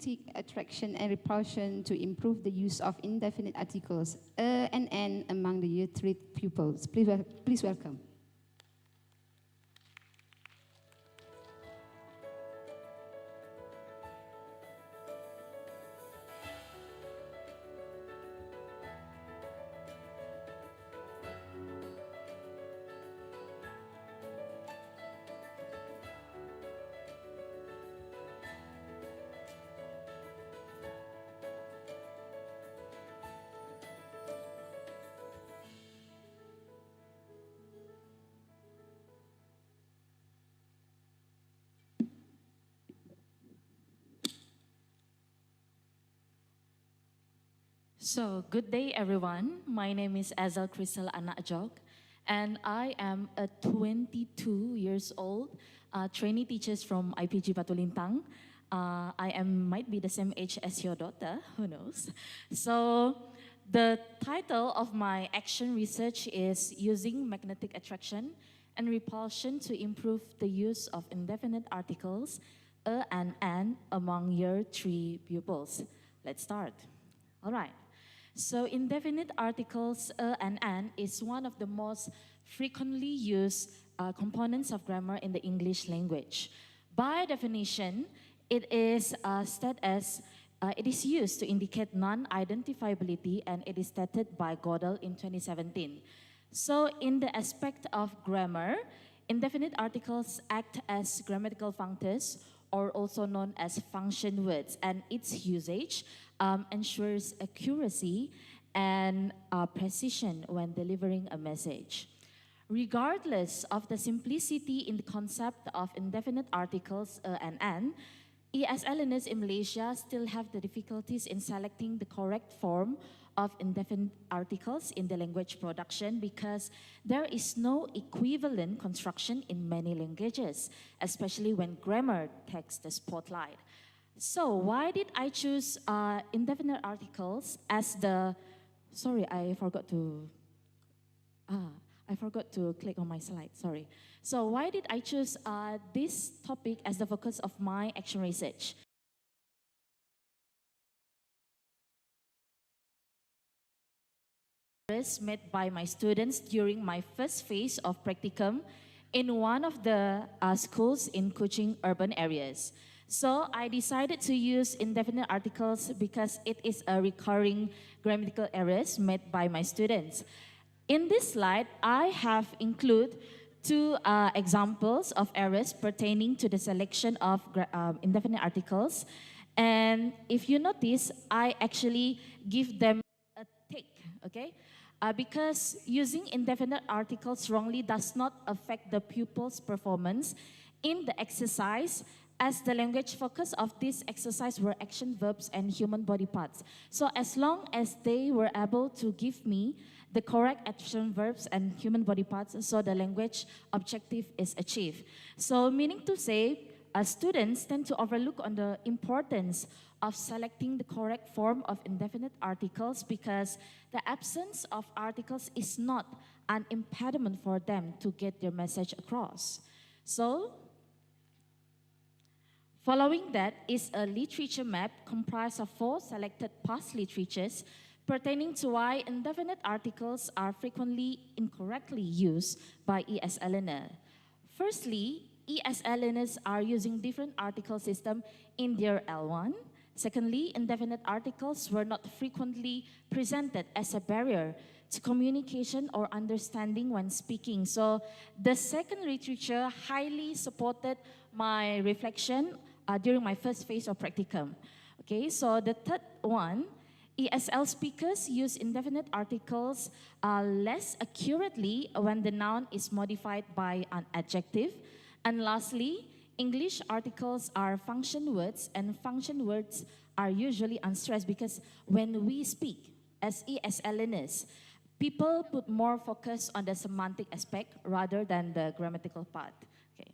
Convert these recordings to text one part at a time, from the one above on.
magnetic attraction and repulsion to improve the use of indefinite articles and an among the year 3 pupils. Please welcome. So, good day everyone. My name is Azellecrystal Anak, and I am a 22 years old trainee teacher from IPG Patulintang. Might be the same age as your daughter, who knows. So, the title of my action research is Using Magnetic Attraction and Repulsion to Improve the Use of Indefinite Articles, and an among year 3 pupils. Let's start. All right. So indefinite articles and an is one of the most frequently used components of grammar in the English language. By definition, it is it is used to indicate non-identifiability, and it is stated by Gödel in 2017. So in the aspect of grammar, indefinite articles act as grammatical functors, or also known as function words, and its usage ensures accuracy and precision when delivering a message. Regardless of the simplicity in the concept of indefinite articles and an, ESL learners in Malaysia still have the difficulties in selecting the correct form of indefinite articles in the language production because there is no equivalent construction in many languages, especially when grammar takes the spotlight. So why did I choose indefinite articles as the, sorry, I forgot to click on my slide, sorry. So why did I choose this topic as the focus of my action research? Made by my students during my first phase of practicum in one of the schools in Kuching urban areas. So I decided to use indefinite articles because it is a recurring grammatical errors made by my students. In this slide, I have included two examples of errors pertaining to the selection of indefinite articles. And if you notice, I actually give them a tick, okay? Because using indefinite articles wrongly does not affect the pupil's performance in the exercise, as the language focus of this exercise were action verbs and human body parts. So as long as they were able to give me the correct action verbs and human body parts, so the language objective is achieved. So meaning to say, students tend to overlook on the importance of selecting the correct form of indefinite articles because the absence of articles is not an impediment for them to get their message across. So, following that is a literature map comprised of 4 selected past literatures pertaining to why indefinite articles are frequently incorrectly used by ESL learners. Firstly, ESL learners are using different article system in their L1. Secondly, indefinite articles were not frequently presented as a barrier to communication or understanding when speaking. So the second literature highly supported my reflection during my first phase of practicum. Okay, so the third one, ESL speakers use indefinite articles less accurately when the noun is modified by an adjective. And lastly, English articles are function words, and function words are usually unstressed because when we speak as ESL learners, people put more focus on the semantic aspect rather than the grammatical part. Okay.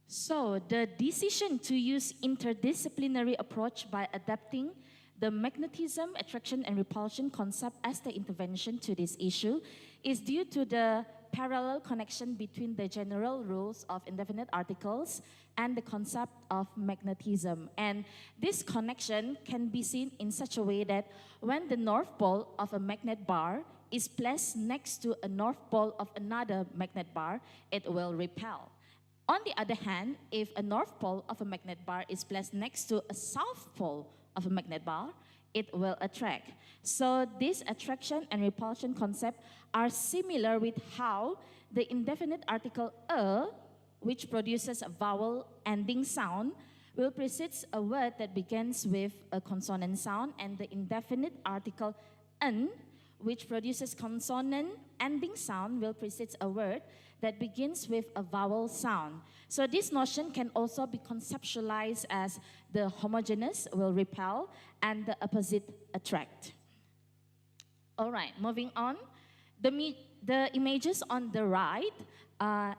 So the decision to use interdisciplinary approach by adapting the magnetism, attraction, and repulsion concept as the intervention to this issue is due to the parallel connection between the general rules of indefinite articles and the concept of magnetism. And this connection can be seen in such a way that when the north pole of a magnet bar is placed next to a north pole of another magnet bar, it will repel. On the other hand, if a north pole of a magnet bar is placed next to a south pole of a magnet bar, it will attract. So this attraction and repulsion concept are similar with how the indefinite article a, which produces a vowel ending sound, will precede a word that begins with a consonant sound, and the indefinite article an, which produces consonant ending sound, will precede a word that begins with a vowel sound. So this notion can also be conceptualized as the homogeneous will repel and the opposite attract. All right, moving on. The images on the right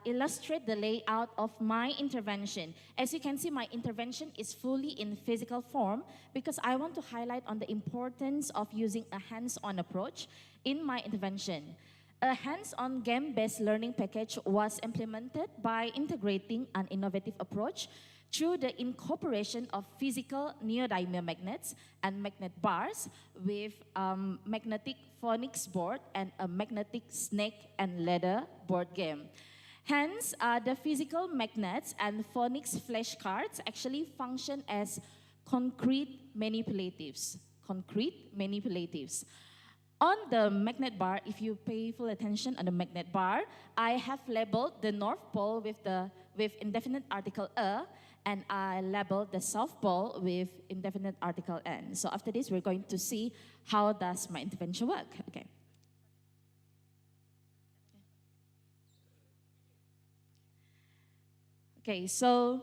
illustrate the layout of my intervention. As you can see, my intervention is fully in physical form because I want to highlight on the importance of using a hands-on approach in my intervention. A hands-on game-based learning package was implemented by integrating an innovative approach through the incorporation of physical neodymium magnets and magnet bars with magnetic phonics board and a magnetic snake and ladder board game. Hence, the physical magnets and phonics flashcards actually function as concrete manipulatives. On the magnet bar, if you pay full attention on the magnet bar, I have labeled the north pole with indefinite article a, and I labeled the south pole with indefinite article n. So after this, we're going to see how does my intervention work. Okay. Okay, so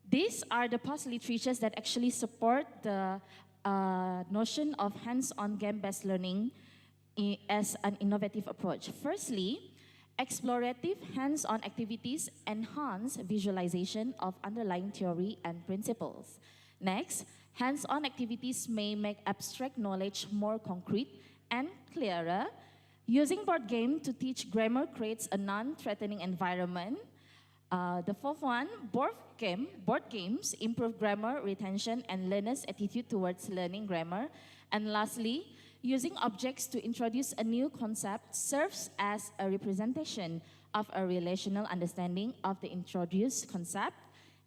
these are the past literatures that actually support the notion of hands-on game-based learning as an innovative approach. Firstly, explorative hands-on activities enhance visualization of underlying theory and principles. Next, hands-on activities may make abstract knowledge more concrete and clearer. Using board game to teach grammar creates a non-threatening environment. The fourth one, board games improve grammar retention and learners' attitude towards learning grammar. And lastly, using objects to introduce a new concept serves as a representation of a relational understanding of the introduced concept,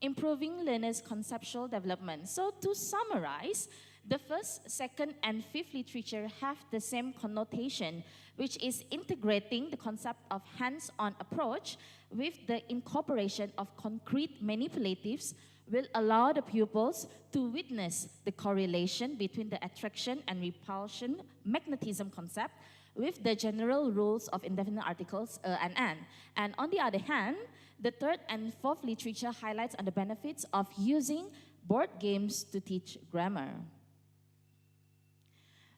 improving learners' conceptual development. So to summarize, the first, second, and fifth literature have the same connotation, which is integrating the concept of hands-on approach with the incorporation of concrete manipulatives will allow the pupils to witness the correlation between the attraction and repulsion magnetism concept with the general rules of indefinite articles and an. And on the other hand, the third and fourth literature highlights on the benefits of using board games to teach grammar.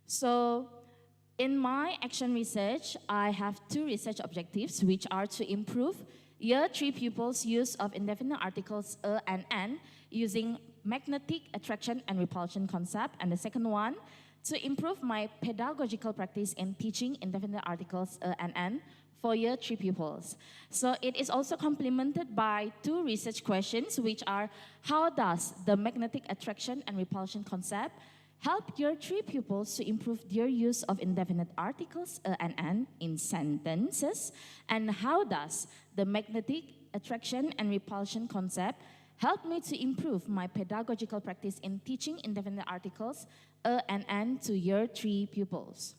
So, in my action research, I have two research objectives, which are to improve Year 3 pupils' use of indefinite articles a and an using magnetic attraction and repulsion concept. And the second one, to improve my pedagogical practice in teaching indefinite articles a and an for Year 3 pupils. So it is also complemented by two research questions, which are, how does the magnetic attraction and repulsion concept help Year 3 pupils to improve their use of indefinite articles a and an in sentences? And how does the magnetic attraction and repulsion concept help me to improve my pedagogical practice in teaching indefinite articles a and an to Year 3 pupils?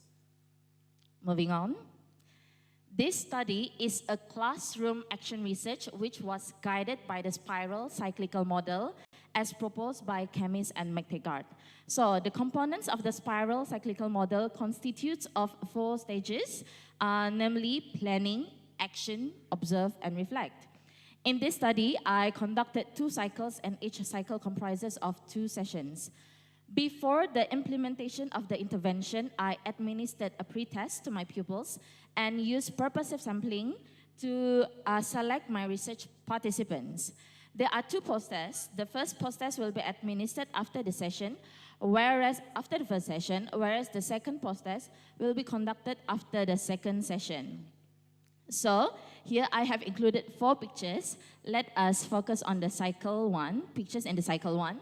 Moving on. This study is a classroom action research which was guided by the spiral cyclical model as proposed by Camis and McTaggart. So the components of the spiral cyclical model constitutes of 4 stages, namely planning, action, observe, and reflect. In this study, I conducted 2 cycles, and each cycle comprises of 2 sessions. Before the implementation of the intervention, I administered a pre-test to my pupils and used purposive sampling to select my research participants. There are 2 post-tests. The first post-test will be administered after the session, whereas the second post-test will be conducted after the second session. So here I have included 4 pictures. Let us focus on the cycle 1, pictures in the cycle 1.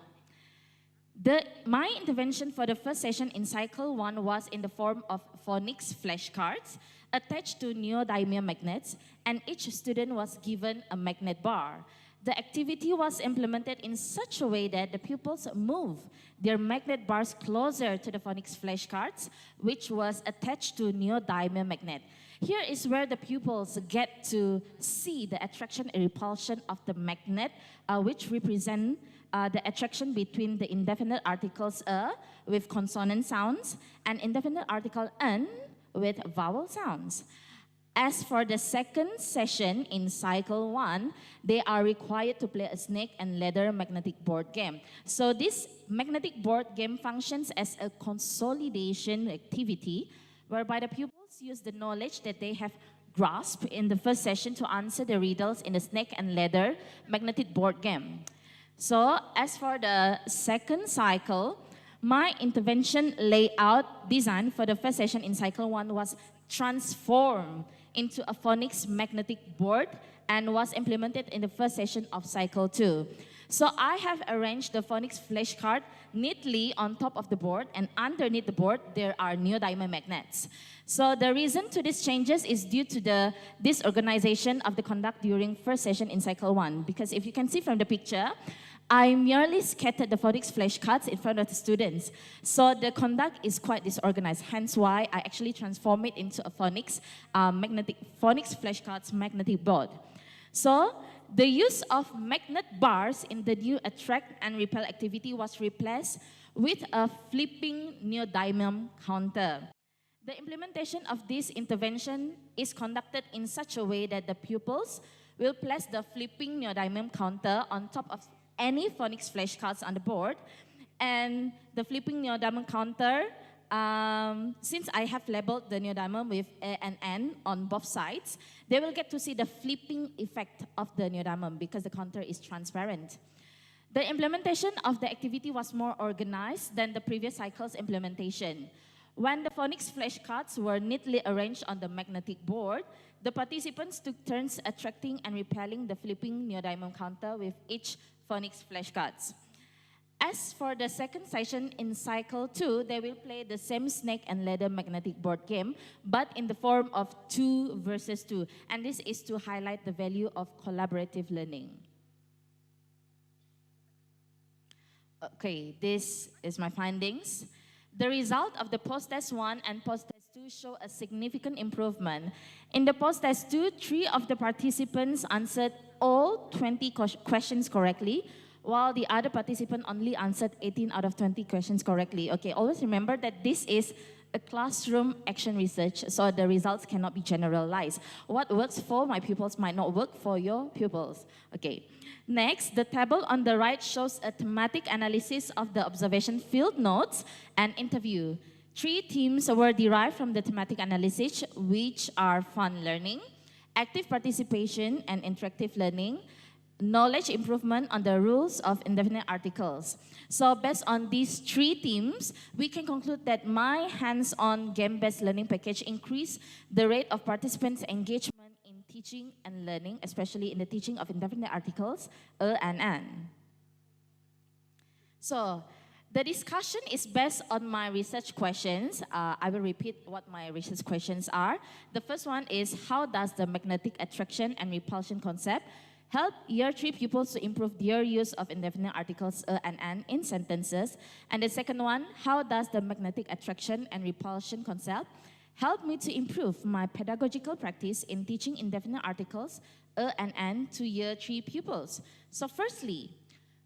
My intervention for the first session in cycle 1 was in the form of phonics flashcards attached to neodymium magnets, and each student was given a magnet bar. The activity was implemented in such a way that the pupils move their magnet bars closer to the phonics flashcards, which was attached to neodymium magnet. Here is where the pupils get to see the attraction and repulsion of the magnet, which represent the attraction between the indefinite articles with consonant sounds and indefinite article n with vowel sounds. As for the second session in cycle 1, they are required to play a snake and ladder magnetic board game. So this magnetic board game functions as a consolidation activity whereby the pupils use the knowledge that they have grasped in the first session to answer the riddles in the snake and ladder magnetic board game. So as for the second cycle, my intervention layout design for the first session in cycle 1 was transformed into a phonics magnetic board and was implemented in the first session of cycle 2. So I have arranged the phonics flashcard neatly on top of the board, and underneath the board there are neodymium magnets. So the reason to these changes is due to the disorganization of the conduct during first session in cycle 1. Because if you can see from the picture, I merely scattered the phonics flashcards in front of the students. So the conduct is quite disorganized, hence why I actually transform it into a phonics flashcards magnetic board. So the use of magnet bars in the new attract and repel activity was replaced with a flipping neodymium counter. The implementation of this intervention is conducted in such a way that the pupils will place the flipping neodymium counter on top of any phonics flashcards on the board, and the flipping neodymium counter, since I have labeled the neodymium with A and N on both sides, they will get to see the flipping effect of the neodymium because the counter is transparent. The implementation of the activity was more organized than the previous cycle's implementation. When the phonics flashcards were neatly arranged on the magnetic board, the participants took turns attracting and repelling the flipping neodymium counter with each phonics flashcards. As for the second session in cycle 2, they will play the same snake and ladder magnetic board game, but in the form of 2 versus 2. And this is to highlight the value of collaborative learning. Okay, this is my findings. The result of the post-test 1 and post-test 2 show a significant improvement. In the post-test 2, 3 of the participants answered all 20 questions correctly, while the other participant only answered 18 out of 20 questions correctly. Okay, always remember that this is a classroom action research, so the results cannot be generalized. What works for my pupils might not work for your pupils. Okay. Next, the table on the right shows a thematic analysis of the observation field notes and interview. 3 themes were derived from the thematic analysis, which are fun learning, active participation and interactive learning, knowledge improvement on the rules of indefinite articles. So based on these 3 themes, we can conclude that my hands-on game-based learning package increased the rate of participants' engagement in teaching and learning, especially in the teaching of indefinite articles, and an. So the discussion is based on my research questions. I will repeat what my research questions are. The first one is, how does the magnetic attraction and repulsion concept help year 3 pupils to improve their use of indefinite articles and an in sentences? And the second one, how does the magnetic attraction and repulsion concept help me to improve my pedagogical practice in teaching indefinite articles and an to year 3 pupils? So firstly,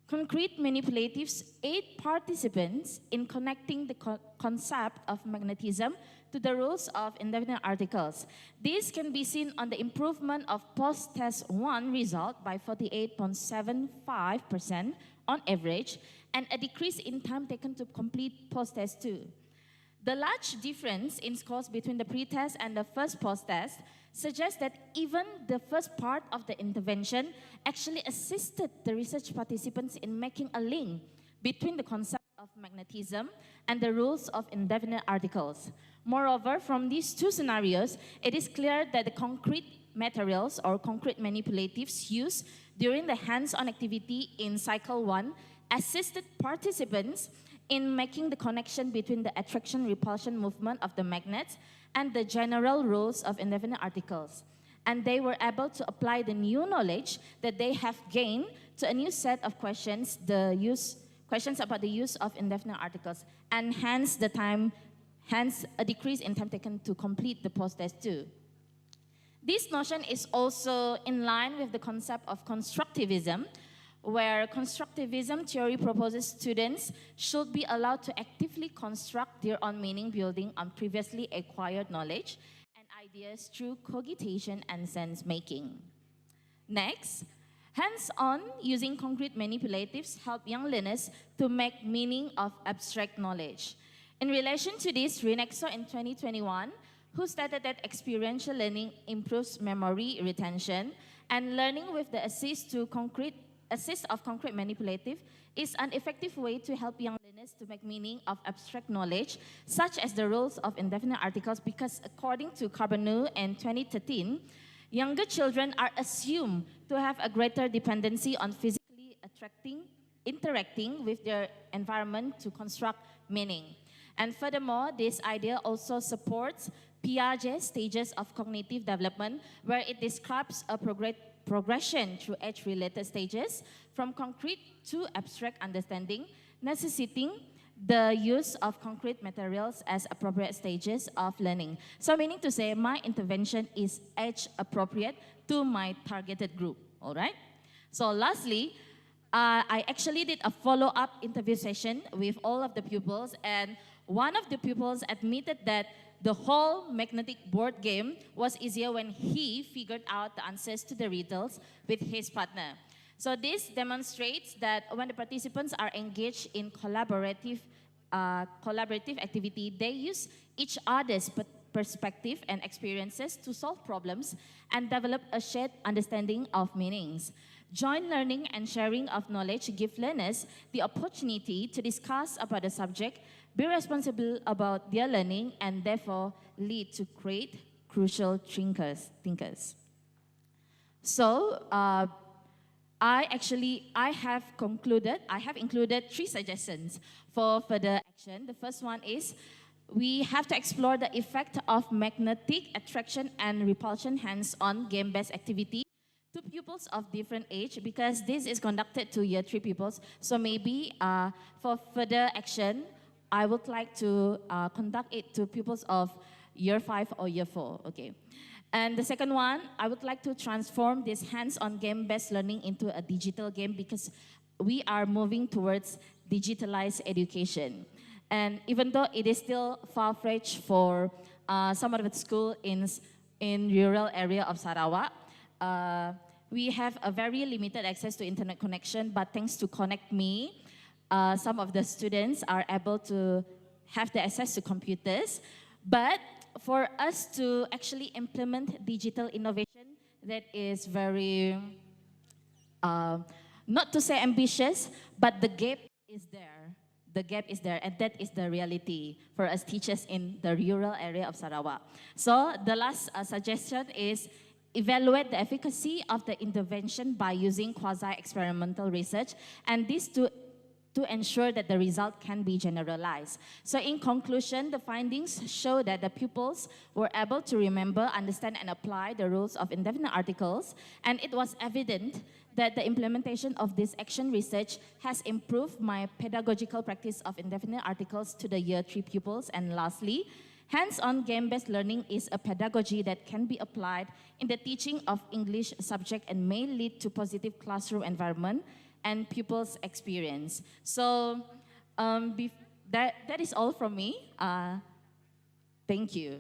concrete manipulatives aid participants in connecting the concept of magnetism to the rules of indefinite articles. This can be seen on the improvement of post-test 1 result by 48.75% on average, and a decrease in time taken to complete post-test 2. The large difference in scores between the pre-test and the first post-test suggests that even the first part of the intervention actually assisted the research participants in making a link between the concept of magnetism and the rules of indefinite articles. Moreover, from these 2 scenarios, it is clear that the concrete materials or concrete manipulatives used during the hands-on activity in Cycle 1 assisted participants in making the connection between the attraction-repulsion movement of the magnets and the general rules of indefinite articles. And they were able to apply the new knowledge that they have gained to a new set of questions, questions about the use of indefinite articles, and hence a decrease in time taken to complete the post-test too. This notion is also in line with the concept of constructivism, where constructivism theory proposes students should be allowed to actively construct their own meaning building on previously acquired knowledge and ideas through cogitation and sense-making. Next, hands-on using concrete manipulatives help young learners to make meaning of abstract knowledge. In relation to this, Renexo in 2021, who stated that experiential learning improves memory retention and learning with the assist of concrete manipulative is an effective way to help young learners to make meaning of abstract knowledge, such as the rules of indefinite articles, because according to Carbonu in 2013, younger children are assumed to have a greater dependency on physically interacting with their environment to construct meaning. And furthermore, this idea also supports Piaget's stages of cognitive development, where it describes a progression through age-related stages from concrete to abstract understanding, necessitating the use of concrete materials as appropriate stages of learning. So meaning to say, my intervention is age-appropriate to my targeted group, all right? So lastly, I actually did a follow-up interview session with all of the pupils, and one of the pupils admitted that the whole magnetic board game was easier when he figured out the answers to the riddles with his partner. So this demonstrates that when the participants are engaged in collaborative activity, they use each other's perspective and experiences to solve problems and develop a shared understanding of meanings. Joint learning and sharing of knowledge give learners the opportunity to discuss about the subject, be responsible about their learning, and therefore lead to create crucial thinkers. So I have included 3 suggestions for further action. The first one is we have to explore the effect of magnetic attraction and repulsion hands-on game-based activity to pupils of different age, because this is conducted to year 3 pupils. So maybe for further action, I would like to conduct it to pupils of year 5 or year 4, okay? And the second one, I would like to transform this hands-on game-based learning into a digital game, because we are moving towards digitalized education. And even though it is still far-fetched for some of the school in rural area of Sarawak, we have a very limited access to internet connection, but thanks to Connect Me, some of the students are able to have the access to computers. But for us to actually implement digital innovation that is very, not to say ambitious, but the gap is there. The gap is there, and that is the reality for us teachers in the rural area of Sarawak. So the last suggestion is evaluate the efficacy of the intervention by using quasi-experimental research, and this to ensure that the result can be generalized. So in conclusion, the findings show that the pupils were able to remember, understand, and apply the rules of indefinite articles, and it was evident that the implementation of this action research has improved my pedagogical practice of indefinite articles to the year 3 pupils. And lastly, hands-on game-based learning is a pedagogy that can be applied in the teaching of English subject and may lead to positive classroom environment and pupils' experience. So that is all from me. Thank you.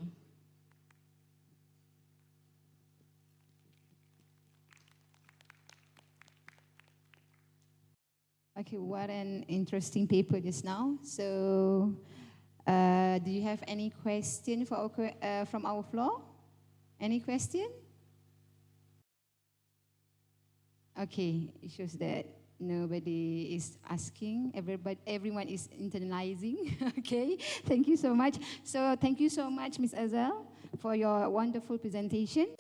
Okay, what an interesting paper just now. So do you have any question for from our floor? Any question? Okay, it shows that nobody is asking. Everyone is internalizing. Okay, thank you so much. So thank you so much, Ms. Azel, for your wonderful presentation.